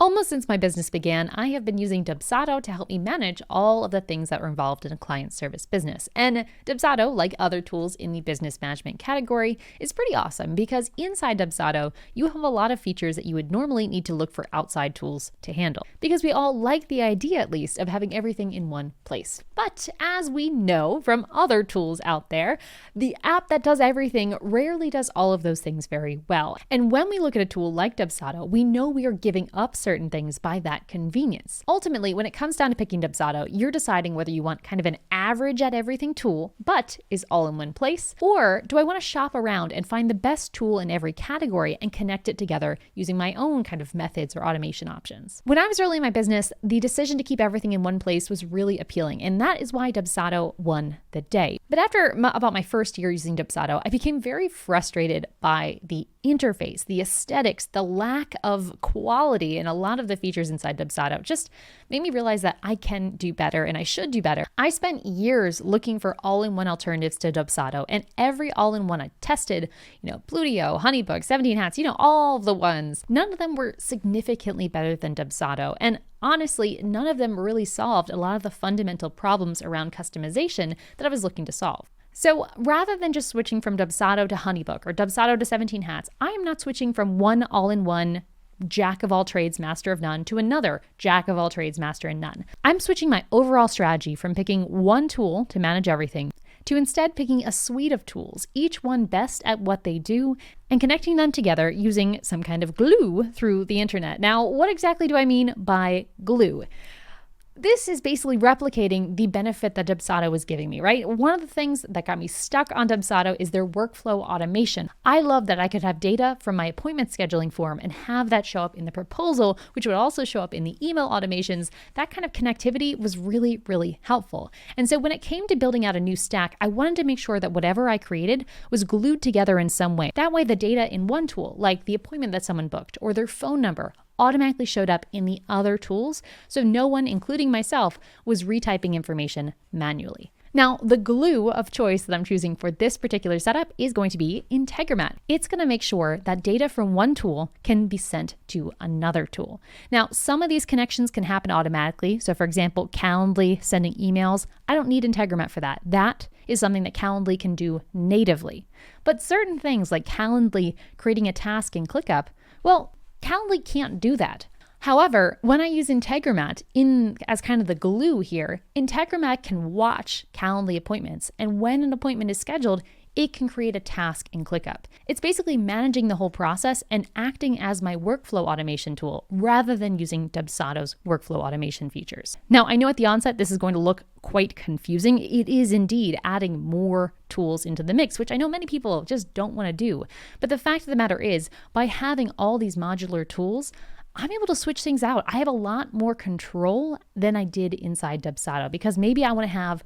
Almost since my business began, I have been using Dubsado to help me manage all of the things that were involved in a client service business. And Dubsado, like other tools in the business management category, is pretty awesome because inside Dubsado, you have a lot of features that you would normally need to look for outside tools to handle. Because we all like the idea, at least, of having everything in one place. But as we know from other tools out there, the app that does everything rarely does all of those things very well. And when we look at a tool like Dubsado, we know we are giving up certain things by that convenience. Ultimately, when it comes down to picking Dubsado, you're deciding whether you want kind of an average at everything tool, but is all in one place, or do I want to shop around and find the best tool in every category and connect it together using my own kind of methods or automation options. When I was early in my business, the decision to keep everything in one place was really appealing, and that is why Dubsado won the day. But after about my first year using Dubsado, I became very frustrated by the interface, the aesthetics, the lack of quality, and a lot of the features inside Dubsado just made me realize that I can do better and I should do better. I spent years looking for all-in-one alternatives to Dubsado, and every all-in-one I tested, Plutio, Honeybook, 17 Hats, all of the ones, none of them were significantly better than Dubsado. And honestly, none of them really solved a lot of the fundamental problems around customization that I was looking to solve. So rather than just switching from Dubsado to Honeybook or Dubsado to 17 Hats, I am not switching from one all-in-one jack of all trades, master of none to another jack of all trades, master in none. I'm switching my overall strategy from picking one tool to manage everything to instead picking a suite of tools, each one best at what they do, and connecting them together using some kind of glue through the internet. Now, what exactly do I mean by glue? This is basically replicating the benefit that Dubsado was giving me, right? One of the things that got me stuck on Dubsado is their workflow automation. I love that I could have data from my appointment scheduling form and have that show up in the proposal, which would also show up in the email automations. That kind of connectivity was really, really helpful. And so when it came to building out a new stack, I wanted to make sure that whatever I created was glued together in some way. That way the data in one tool, like the appointment that someone booked or their phone number, automatically showed up in the other tools, so no one, including myself, was retyping information manually. Now, the glue of choice that I'm choosing for this particular setup is going to be Intregromat. It's going to make sure that data from one tool can be sent to another tool. Now, some of these connections can happen automatically. So for example, Calendly sending emails, I don't need Intregromat for that. That is something that Calendly can do natively. But certain things like Calendly creating a task in ClickUp, well, Calendly can't do that. However, when I use Intregromat as kind of the glue here, Intregromat can watch Calendly appointments, and when an appointment is scheduled, it can create a task in ClickUp. It's basically managing the whole process and acting as my workflow automation tool rather than using Dubsado's workflow automation features. Now, I know at the onset this is going to look quite confusing. It is indeed adding more tools into the mix, which I know many people just don't want to do. But the fact of the matter is, by having all these modular tools, I'm able to switch things out. I have a lot more control than I did inside Dubsado because maybe I want to have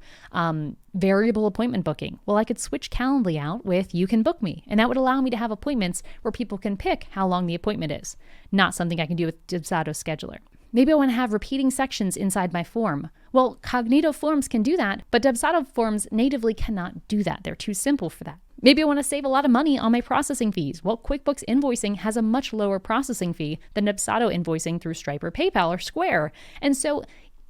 variable appointment booking. Well, I could switch Calendly out with You Can Book Me, and that would allow me to have appointments where people can pick how long the appointment is, not something I can do with Dubsado Scheduler. Maybe I want to have repeating sections inside my form. Well, Cognito Forms can do that, but Dubsado Forms natively cannot do that. They're too simple for that. Maybe I want to save a lot of money on my processing fees. Well, QuickBooks invoicing has a much lower processing fee than Dubsado invoicing through Stripe or PayPal or Square. And so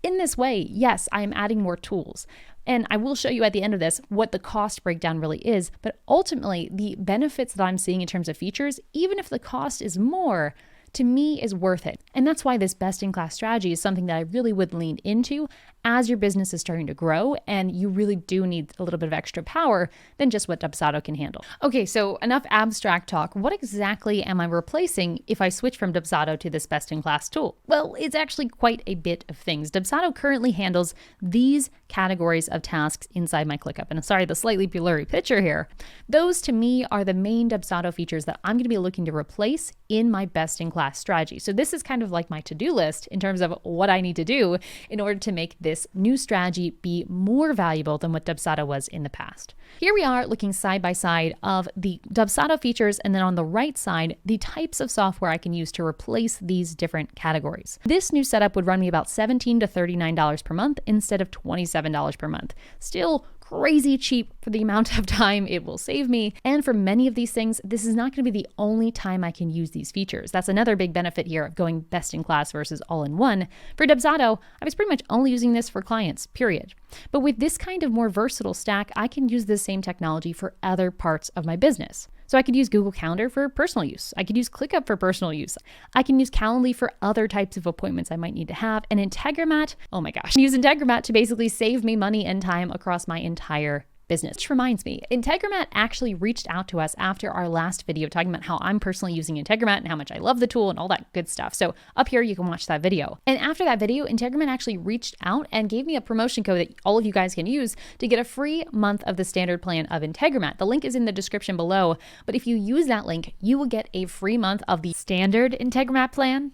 in this way, yes, I am adding more tools. And I will show you at the end of this what the cost breakdown really is. But ultimately, the benefits that I'm seeing in terms of features, even if the cost is more, to me is worth it. And that's why this best-in-class strategy is something that I really would lean into as your business is starting to grow and you really do need a little bit of extra power than just what Dubsado can handle. Okay, so enough abstract talk. What exactly am I replacing if I switch from Dubsado to this best-in-class tool? Well, it's actually quite a bit of things. Dubsado currently handles these categories of tasks inside my ClickUp. And sorry, the slightly blurry picture here. Those to me are the main Dubsado features that I'm going to be looking to replace in my best-in-class strategy. So this is kind of like my to-do list in terms of what I need to do in order to make this new strategy be more valuable than what Dubsado was in the past. Here we are looking side by side of the Dubsado features, and then on the right side, the types of software I can use to replace these different categories. This new setup would run me about $17 to $39 per month instead of $27 per month. Still crazy cheap for the amount of time it will save me. And for many of these things, this is not going to be the only time I can use these features. That's another big benefit here of going best in class versus all in one. For Dubsado, I was pretty much only using this for clients, period. But with this kind of more versatile stack, I can use this same technology for other parts of my business. So I could use Google Calendar for personal use. I could use ClickUp for personal use. I can use Calendly for other types of appointments I might need to have. And Integromat, oh my gosh, use Integromat to basically save me money and time across my entire business. Which reminds me, Integromat actually reached out to us after our last video talking about how I'm personally using Integromat and how much I love the tool and all that good stuff. So up here, you can watch that video. And after that video, Integromat actually reached out and gave me a promotion code that all of you guys can use to get a free month of the standard plan of Integromat. The link is in the description below, but if you use that link, you will get a free month of the standard Integromat plan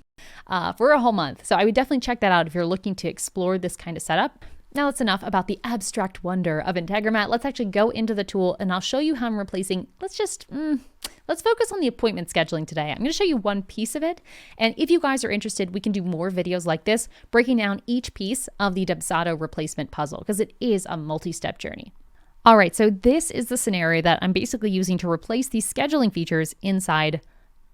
for a whole month. So I would definitely check that out if you're looking to explore this kind of setup. Now that's enough about the abstract wonder of Integromat. Let's actually go into the tool and I'll show you how I'm replacing, let's focus on the appointment scheduling today. I'm going to show you one piece of it. And if you guys are interested, we can do more videos like this, breaking down each piece of the Dubsado replacement puzzle, because it is a multi-step journey. All right, so this is the scenario that I'm basically using to replace these scheduling features inside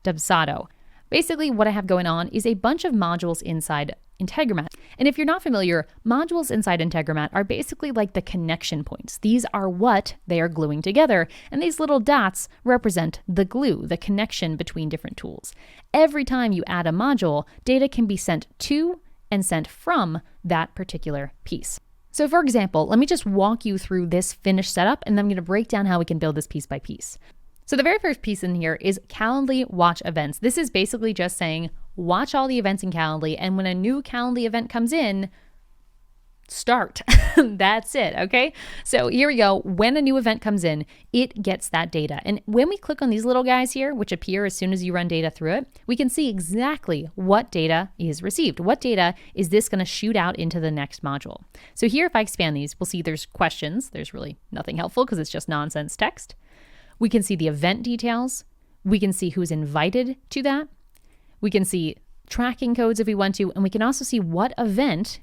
Dubsado. Basically, what I have going on is a bunch of modules inside Integromat. And if you're not familiar, modules inside Integromat are basically like the connection points. These are what they are gluing together. And these little dots represent the glue, the connection between different tools. Every time you add a module, data can be sent to and sent from that particular piece. So for example, let me just walk you through this finished setup, and then I'm going to break down how we can build this piece by piece. So the very first piece in here is Calendly watch events. This is basically just saying, watch all the events in Calendly, and when a new Calendly event comes in, start. That's it, okay? So here we go. When a new event comes in, it gets that data. And when we click on these little guys here, which appear as soon as you run data through it, we can see exactly what data is received. What data is this going to shoot out into the next module? So here, if I expand these, we'll see there's questions. There's really nothing helpful because it's just nonsense text. We can see the event details. We can see who's invited to that. We can see tracking codes if we want to, and we can also see what event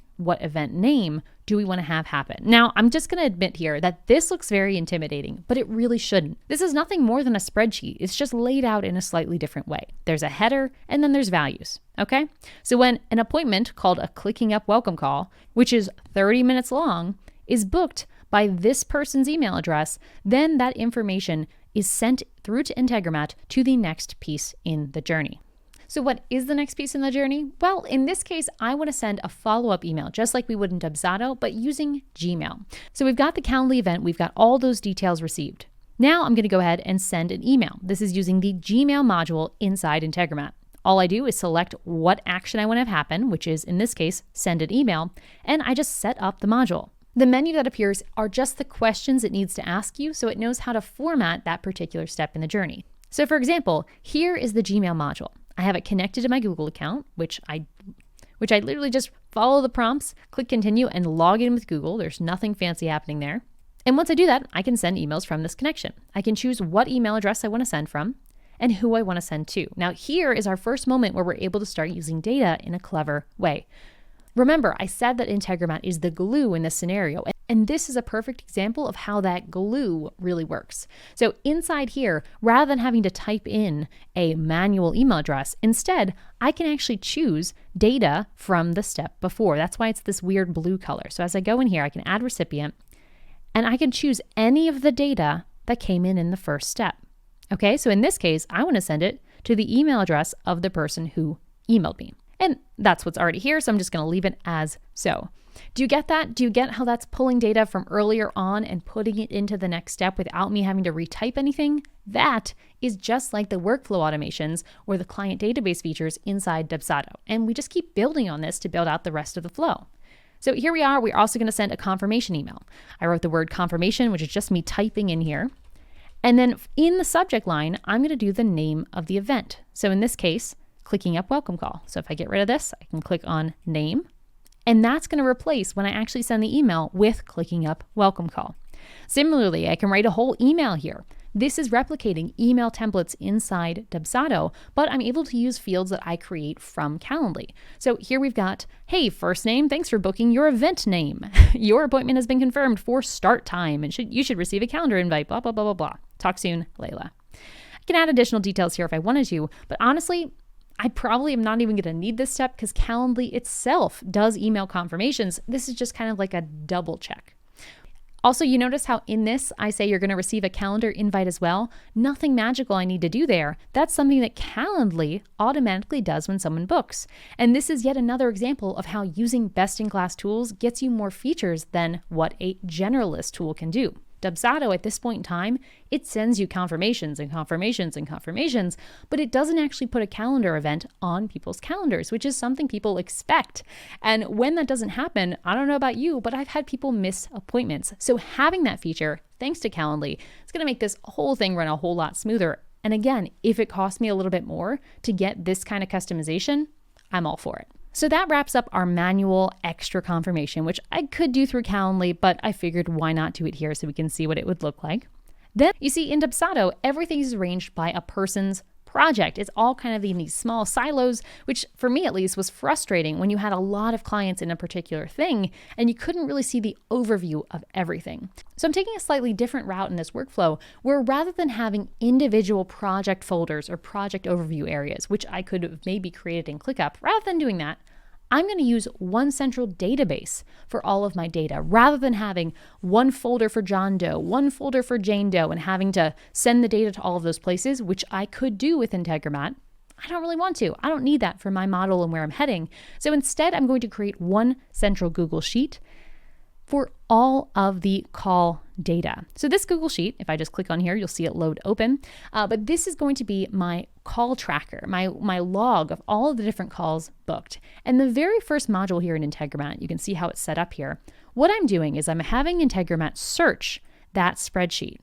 name do we want to have happen. Now, I'm just going to admit here that this looks very intimidating, but it really shouldn't. This is nothing more than a spreadsheet. It's just laid out in a slightly different way. There's a header, and then there's values, okay? So when an appointment called a clicking up welcome call, which is 30 minutes long, is booked by this person's email address, then that information is sent through to Integromat to the next piece in the journey. So what is the next piece in the journey? Well, in this case, I want to send a follow-up email, just like we would in Dubsado, but using Gmail. So we've got the Calendly event, we've got all those details received. Now I'm going to go ahead and send an email. This is using the Gmail module inside Integromat. All I do is select what action I want to have happen, which is in this case, send an email, and I just set up the module. The menu that appears are just the questions it needs to ask you, so it knows how to format that particular step in the journey. So for example, here is the Gmail module. I have it connected to my Google account, which I literally just follow the prompts, click continue, and log in with Google. There's nothing fancy happening there. And once I do that, I can send emails from this connection. I can choose what email address I want to send from and who I want to send to. Now here is our first moment where we're able to start using data in a clever way. Remember, I said that Integromat is the glue in this scenario, and this is a perfect example of how that glue really works. So inside here, rather than having to type in a manual email address, instead, I can actually choose data from the step before. That's why it's this weird blue color. So as I go in here, I can add recipient, and I can choose any of the data that came in the first step. Okay, so in this case, I want to send it to the email address of the person who emailed me. And that's what's already here, so I'm just going to leave it as so. Do you get that? Do you get how that's pulling data from earlier on and putting it into the next step without me having to retype anything? That is just like the workflow automations or the client database features inside Dubsado. And we just keep building on this to build out the rest of the flow. So here we are. We're also going to send a confirmation email. I wrote the word confirmation, which is just me typing in here. And then in the subject line, I'm going to do the name of the event. So in this case, clicking up welcome call. So if I get rid of this, I can click on name, and that's going to replace when I actually send the email with clicking up welcome call. Similarly, I can write a whole email here. This is replicating email templates inside Dubsado, but I'm able to use fields that I create from Calendly. So here we've got, hey, first name, thanks for booking your event name. Your appointment has been confirmed for start time, and you should receive a calendar invite, blah, blah, blah, blah, blah. Talk soon, Layla. I can add additional details here if I wanted to, but honestly, I probably am not even going to need this step because Calendly itself does email confirmations. This is just kind of like a double check. Also, you notice how in this, I say you're going to receive a calendar invite as well. Nothing magical I need to do there. That's something that Calendly automatically does when someone books. And this is yet another example of how using best-in-class tools gets you more features than what a generalist tool can do. Dubsado at this point in time, it sends you confirmations and confirmations and confirmations, but it doesn't actually put a calendar event on people's calendars, which is something people expect. And when that doesn't happen, I don't know about you, but I've had people miss appointments. So having that feature, thanks to Calendly, it's going to make this whole thing run a whole lot smoother. And again, if it costs me a little bit more to get this kind of customization, I'm all for it. So that wraps up our manual extra confirmation, which I could do through Calendly, but I figured why not do it here so we can see what it would look like. Then you see in Dubsado, everything is arranged by a person's project. It's all kind of in these small silos, which for me at least was frustrating when you had a lot of clients in a particular thing and you couldn't really see the overview of everything. So I'm taking a slightly different route in this workflow where rather than having individual project folders or project overview areas, which I could have maybe created in ClickUp, rather than doing that, I'm going to use one central database for all of my data rather than having one folder for John Doe, one folder for Jane Doe, and having to send the data to all of those places, which I could do with Integromat. I don't really want to. I don't need that for my model and where I'm heading. So instead, I'm going to create one central Google Sheet for all of the call data. So this Google Sheet, if I just click on here, you'll see it load open. But this is going to be my call tracker, my log of all of the different calls booked. And the very first module here in Intregromat, you can see how it's set up here. What I'm doing is I'm having Intregromat search that spreadsheet.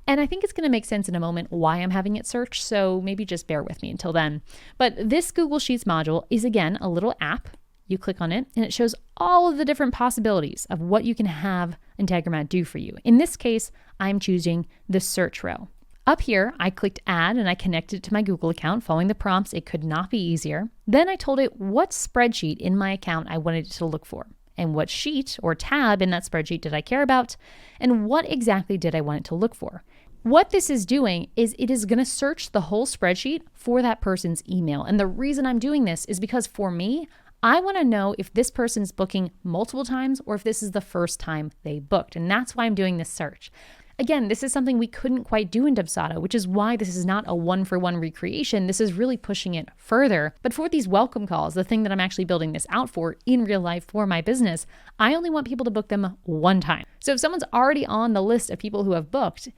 And I think it's going to make sense in a moment why I'm having it search, so maybe just bear with me until then. But this Google Sheets module is, again, a little app. You click on it, and it shows all of the different possibilities of what you can have Intregromat do for you. In this case, I'm choosing the search row. Up here, I clicked add, and I connected it to my Google account. Following the prompts, it could not be easier. Then I told it what spreadsheet in my account I wanted it to look for, and what sheet or tab in that spreadsheet did I care about, and what exactly did I want it to look for. What this is doing is it is going to search the whole spreadsheet for that person's email. And the reason I'm doing this is because for me, I want to know if this person's booking multiple times or if this is the first time they booked. And that's why I'm doing this search. Again, this is something we couldn't quite do in Dubsado, which is why this is not a one-for-one recreation. This is really pushing it further. But for these welcome calls, the thing that I'm actually building this out for in real life for my business, I only want people to book them one time. So if someone's already on the list of people who have booked,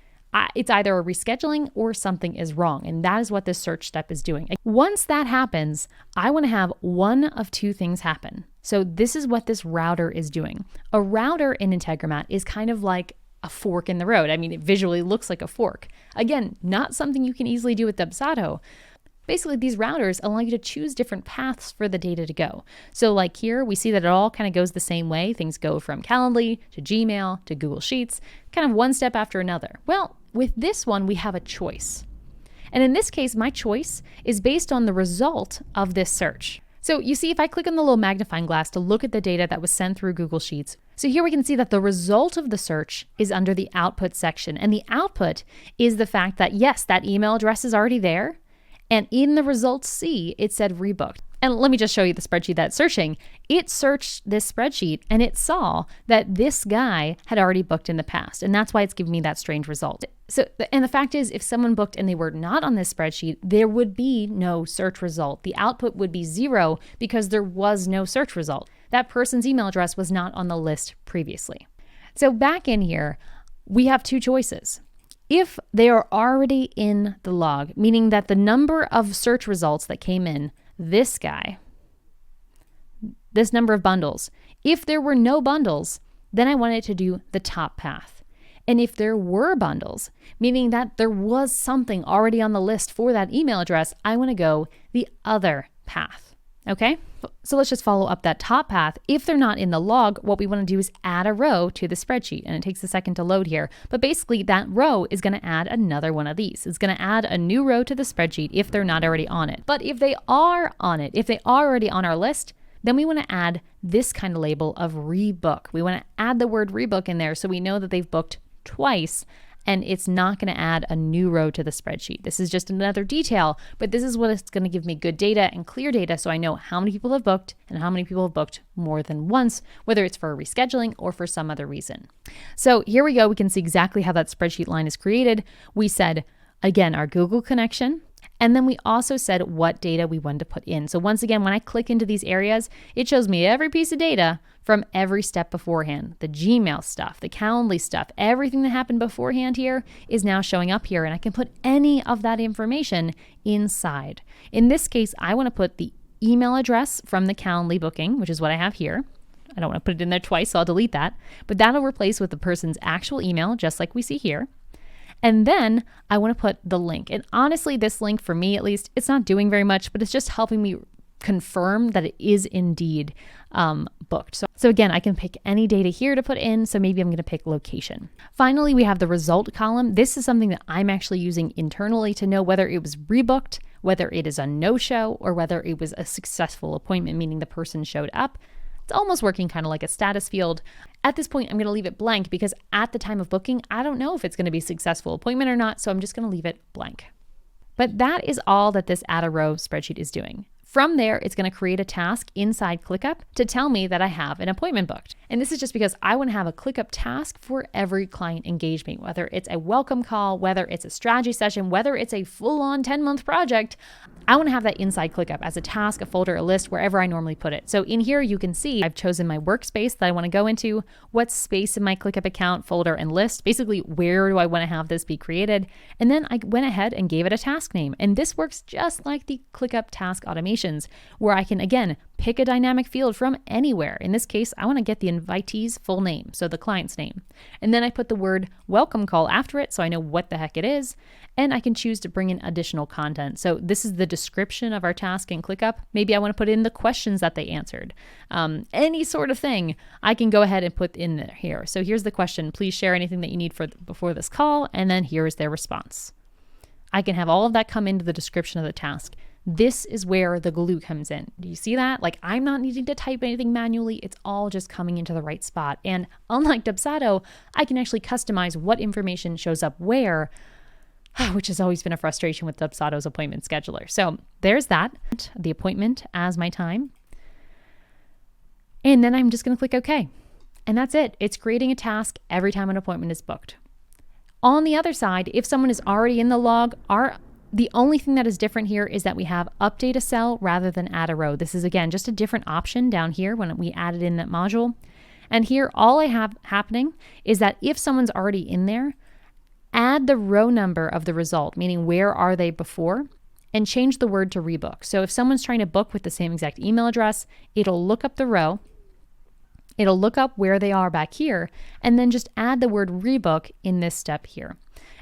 it's either a rescheduling or something is wrong. And that is what this search step is doing. Once that happens, I want to have one of two things happen. So this is what this router is doing. A router in Intregromat is kind of like a fork in the road. I mean, it visually looks like a fork. Again, not something you can easily do with Dubsado. Basically, these routers allow you to choose different paths for the data to go. So like here, we see that it all kind of goes the same way. Things go from Calendly to Gmail to Google Sheets, kind of one step after another. Well, with this one, we have a choice. And in this case, my choice is based on the result of this search. So you see, if I click on the little magnifying glass to look at the data that was sent through Google Sheets, so here we can see that the result of the search is under the output section. And the output is the fact that, yes, that email address is already there. And in the results C, it said rebooked. And let me just show you the spreadsheet that's searching. It searched this spreadsheet and it saw that this guy had already booked in the past. And that's why it's giving me that strange result. So, and the fact is, if someone booked and they were not on this spreadsheet, there would be no search result. The output would be 0 because there was no search result. That person's email address was not on the list previously. So back in here, we have two choices. If they are already in the log, meaning that the number of search results that came in, this guy, this number of bundles, if there were no bundles, then I want it to do the top path. And if there were bundles, meaning that there was something already on the list for that email address, I want to go the other path. Okay, so let's just follow up that top path. If they're not in the log, what we want to do is add a row to the spreadsheet, and it takes a second to load here. But basically that row is going to add another one of these. It's going to add a new row to the spreadsheet if they're not already on it. But if they are on it, if they are already on our list, then we want to add this kind of label of rebook. We want to add the word rebook in there so we know that they've booked twice, and it's not going to add a new row to the spreadsheet. This is just another detail, but this is what it's going to give me good data and clear data so I know how many people have booked and how many people have booked more than once, whether it's for a rescheduling or for some other reason. So here we go. We can see exactly how that spreadsheet line is created. We said, again, our Google connection, and then we also said what data we wanted to put in. So once again, when I click into these areas, it shows me every piece of data from every step beforehand. The Gmail stuff, the Calendly stuff, everything that happened beforehand here is now showing up here, and I can put any of that information inside. In this case, I want to put the email address from the Calendly booking, which is what I have here. I don't want to put it in there twice, so I'll delete that. But that'll replace with the person's actual email, just like we see here. And then I want to put the link. And honestly, this link, for me at least, it's not doing very much, but it's just helping me confirm that it is indeed booked. So again, I can pick any data here to put in. So maybe I'm going to pick location. Finally, we have the result column. This is something that I'm actually using internally to know whether it was rebooked, whether it is a no-show, or whether it was a successful appointment, meaning the person showed up. It's almost working kind of like a status field. At this point, I'm going to leave it blank because at the time of booking, I don't know if it's going to be a successful appointment or not, so I'm just going to leave it blank. But that is all that this add a row spreadsheet is doing. From there, it's going to create a task inside ClickUp to tell me that I have an appointment booked. And this is just because I want to have a ClickUp task for every client engagement, whether it's a welcome call, whether it's a strategy session, whether it's a full-on 10-month project. I want to have that inside ClickUp as a task, a folder, a list, wherever I normally put it. So in here, you can see I've chosen my workspace that I want to go into, what space in my ClickUp account, folder, and list. Basically, where do I want to have this be created? And then I went ahead and gave it a task name. And this works just like the ClickUp task automations, where I can, again, pick a dynamic field from anywhere. In this case, I want to get the invitee's full name, so the client's name. And then I put the word welcome call after it so I know what the heck it is. And I can choose to bring in additional content. So this is the description of our task in ClickUp. Maybe I want to put in the questions that they answered. Any sort of thing I can go ahead and put in there here. So here's the question. Please share anything that you need before this call. And then here is their response. I can have all of that come into the description of the task. This is where the glue comes in. Do you see that? Like, I'm not needing to type anything manually. It's all just coming into the right spot. And unlike Dubsado, I can actually customize what information shows up where, which has always been a frustration with Dubsado's appointment scheduler. So there's that, the appointment as my time. And then I'm just going to click OK. And that's it. It's creating a task every time an appointment is booked. On the other side, if someone is already in the log, the only thing that is different here is that we have update a cell rather than add a row. This is, again, just a different option down here when we added in that module. And here, all I have happening is that if someone's already in there, add the row number of the result, meaning where are they before, and change the word to rebook. So if someone's trying to book with the same exact email address, it'll look up the row, it'll look up where they are back here, and then just add the word rebook in this step here.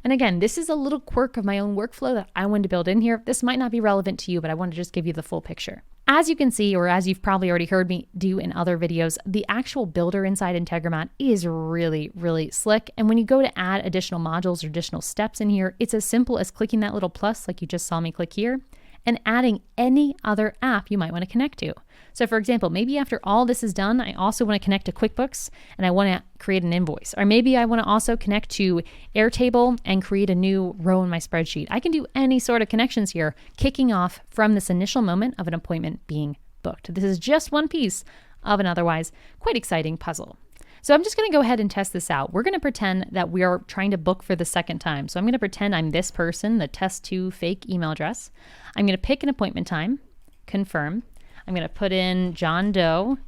And again, this is a little quirk of my own workflow that I wanted to build in here. This might not be relevant to you, but I want to just give you the full picture. As you can see, or as you've probably already heard me do in other videos, the actual builder inside Integromat is really, really slick. And when you go to add additional modules or additional steps in here, it's as simple as clicking that little plus like you just saw me click here, and adding any other app you might want to connect to. So for example, maybe after all this is done, I also want to connect to QuickBooks and I want to create an invoice. Or maybe I want to also connect to Airtable and create a new row in my spreadsheet. I can do any sort of connections here, kicking off from this initial moment of an appointment being booked. This is just one piece of an otherwise quite exciting puzzle. So I'm just going to go ahead and test this out. We're going to pretend that we are trying to book for the second time. So I'm going to pretend I'm this person, the test2 fake email address. I'm going to pick an appointment time, confirm. I'm going to put in John Doe,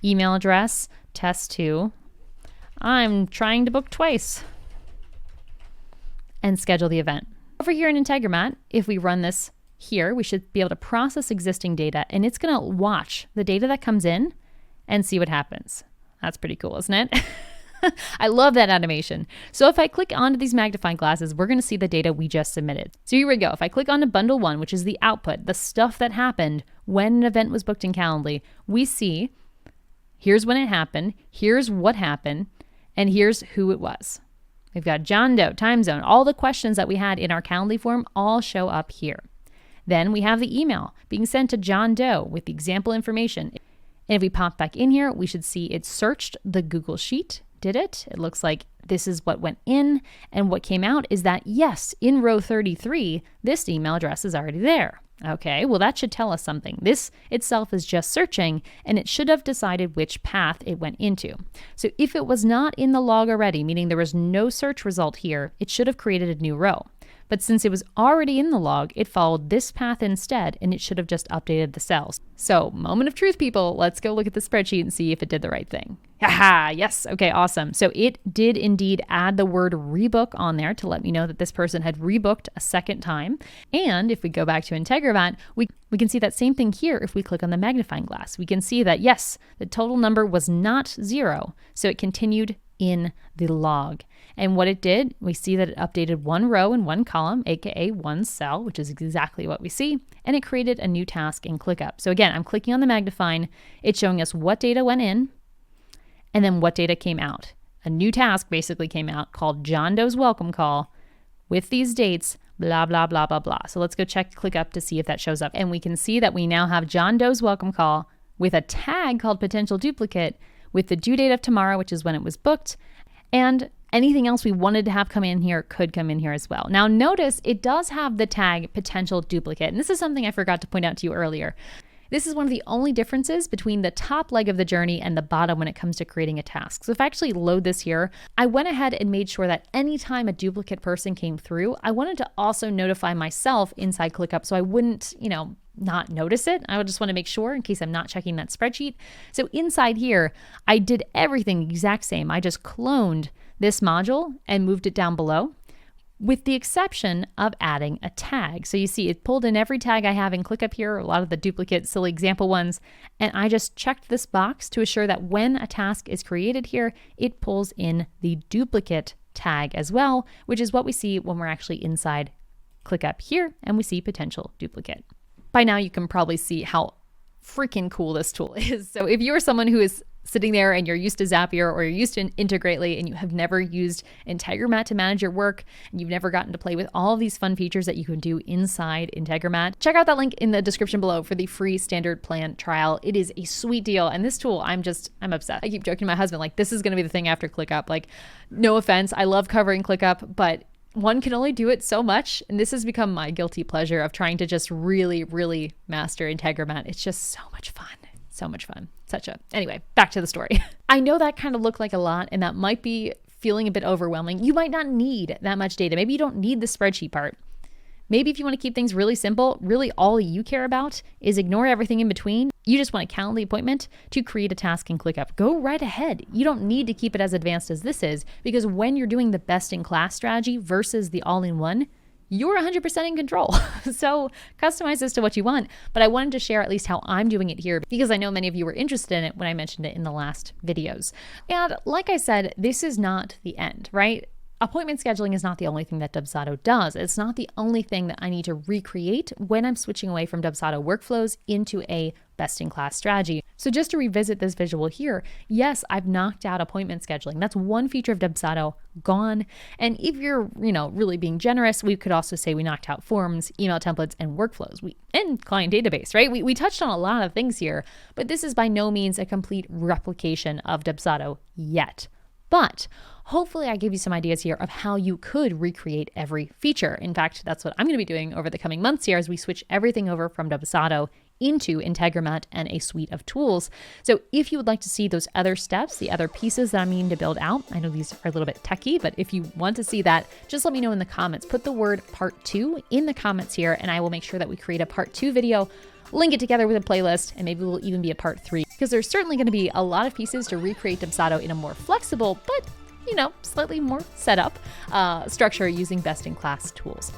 email address, test2. I'm trying to book twice. And schedule the event. Over here in Integromat, if we run this here, we should be able to process existing data, and it's going to watch the data that comes in and see what happens. That's pretty cool, isn't it? I love that animation. So if I click onto these magnifying glasses, we're going to see the data we just submitted. So here we go. If I click onto bundle 1, which is the output, the stuff that happened when an event was booked in Calendly, we see here's when it happened, here's what happened, and here's who it was. We've got John Doe, time zone, all the questions that we had in our Calendly form all show up here. Then we have the email being sent to John Doe with the example information. And if we pop back in here, we should see it searched the Google Sheet. Did it? It looks like this is what went in. And what came out is that, yes, in row 33, this email address is already there. Okay, well, that should tell us something. This itself is just searching, and it should have decided which path it went into. So if it was not in the log already, meaning there was no search result here, it should have created a new row. But since it was already in the log, it followed this path instead, and it should have just updated the cells. So, moment of truth, people. Let's go look at the spreadsheet and see if it did the right thing. Haha, yes. Okay, awesome. So it did indeed add the word rebook on there to let me know that this person had rebooked a second time. And if we go back to Integromat, we can see that same thing here if we click on the magnifying glass. We can see that, yes, the total number was not 0, so it continued in the log. And what it did, we see that it updated one row and one column, aka one cell, which is exactly what we see, and it created a new task in ClickUp. So again, I'm clicking on the magnifying, it's showing us what data went in, and then what data came out. A new task basically came out called John Doe's welcome call with these dates, blah, blah, blah, blah, blah. So let's go check ClickUp to see if that shows up. And we can see that we now have John Doe's welcome call with a tag called potential duplicate with the due date of tomorrow, which is when it was booked, and anything else we wanted to have come in here could come in here as well. Now notice it does have the tag potential duplicate, and this is something I forgot to point out to you earlier. This is one of the only differences between the top leg of the journey and the bottom when it comes to creating a task. So if I actually load this here, I went ahead and made sure that anytime a duplicate person came through, I wanted to also notify myself inside ClickUp so I wouldn't, not notice it. I would just want to make sure in case I'm not checking that spreadsheet. So inside here, I did everything the exact same. I just cloned this module and moved it down below, with the exception of adding a tag. So you see it pulled in every tag I have in ClickUp here, a lot of the duplicate silly example ones, and I just checked this box to assure that when a task is created here, it pulls in the duplicate tag as well, which is what we see when we're actually inside ClickUp here and we see potential duplicate. By now you can probably see how freaking cool this tool is. So if you're someone who is sitting there and you're used to Zapier or you're used to Integrately and you have never used Integromat to manage your work and you've never gotten to play with all of these fun features that you can do inside Integromat, check out that link in the description below for the free standard plan trial. It is a sweet deal. And this tool, I'm obsessed. I keep joking to my husband, like, this is going to be the thing after ClickUp. Like, no offense, I love covering ClickUp, but one can only do it so much. And this has become my guilty pleasure of trying to just really, really master Integromat. It's just so much fun. So much fun. Anyway, back to the story. I know that kind of looked like a lot and that might be feeling a bit overwhelming. You might not need that much data. Maybe you don't need the spreadsheet part. Maybe if you want to keep things really simple, really all you care about is ignore everything in between. You just want a Calendly appointment to create a task in ClickUp. Go right ahead. You don't need to keep it as advanced as this is, because when you're doing the best-in-class strategy versus the all-in-one, you're 100% in control. So customize this to what you want. But I wanted to share at least how I'm doing it here because I know many of you were interested in it when I mentioned it in the last videos. And like I said, this is not the end, right? Appointment scheduling is not the only thing that Dubsado does. It's not the only thing that I need to recreate when I'm switching away from Dubsado workflows into a best-in-class strategy. So just to revisit this visual here, yes, I've knocked out appointment scheduling. That's one feature of Dubsado gone. And if you're, really being generous, we could also say we knocked out forms, email templates, and workflows, and client database, right? We touched on a lot of things here, but this is by no means a complete replication of Dubsado yet. But hopefully I gave you some ideas here of how you could recreate every feature. In fact, that's what I'm going to be doing over the coming months here as we switch everything over from Dubsado into Integromat and a suite of tools. So if you would like to see those other steps, the other pieces that I'm needing to build out, I know these are a little bit techy, but if you want to see that, just let me know in the comments. Put the word part 2 in the comments here, and I will make sure that we create a part 2 video, link it together with a playlist, and maybe we'll even be a part 3, because there's certainly going to be a lot of pieces to recreate Dubsado in a more flexible, but slightly more set up structure using best-in-class tools.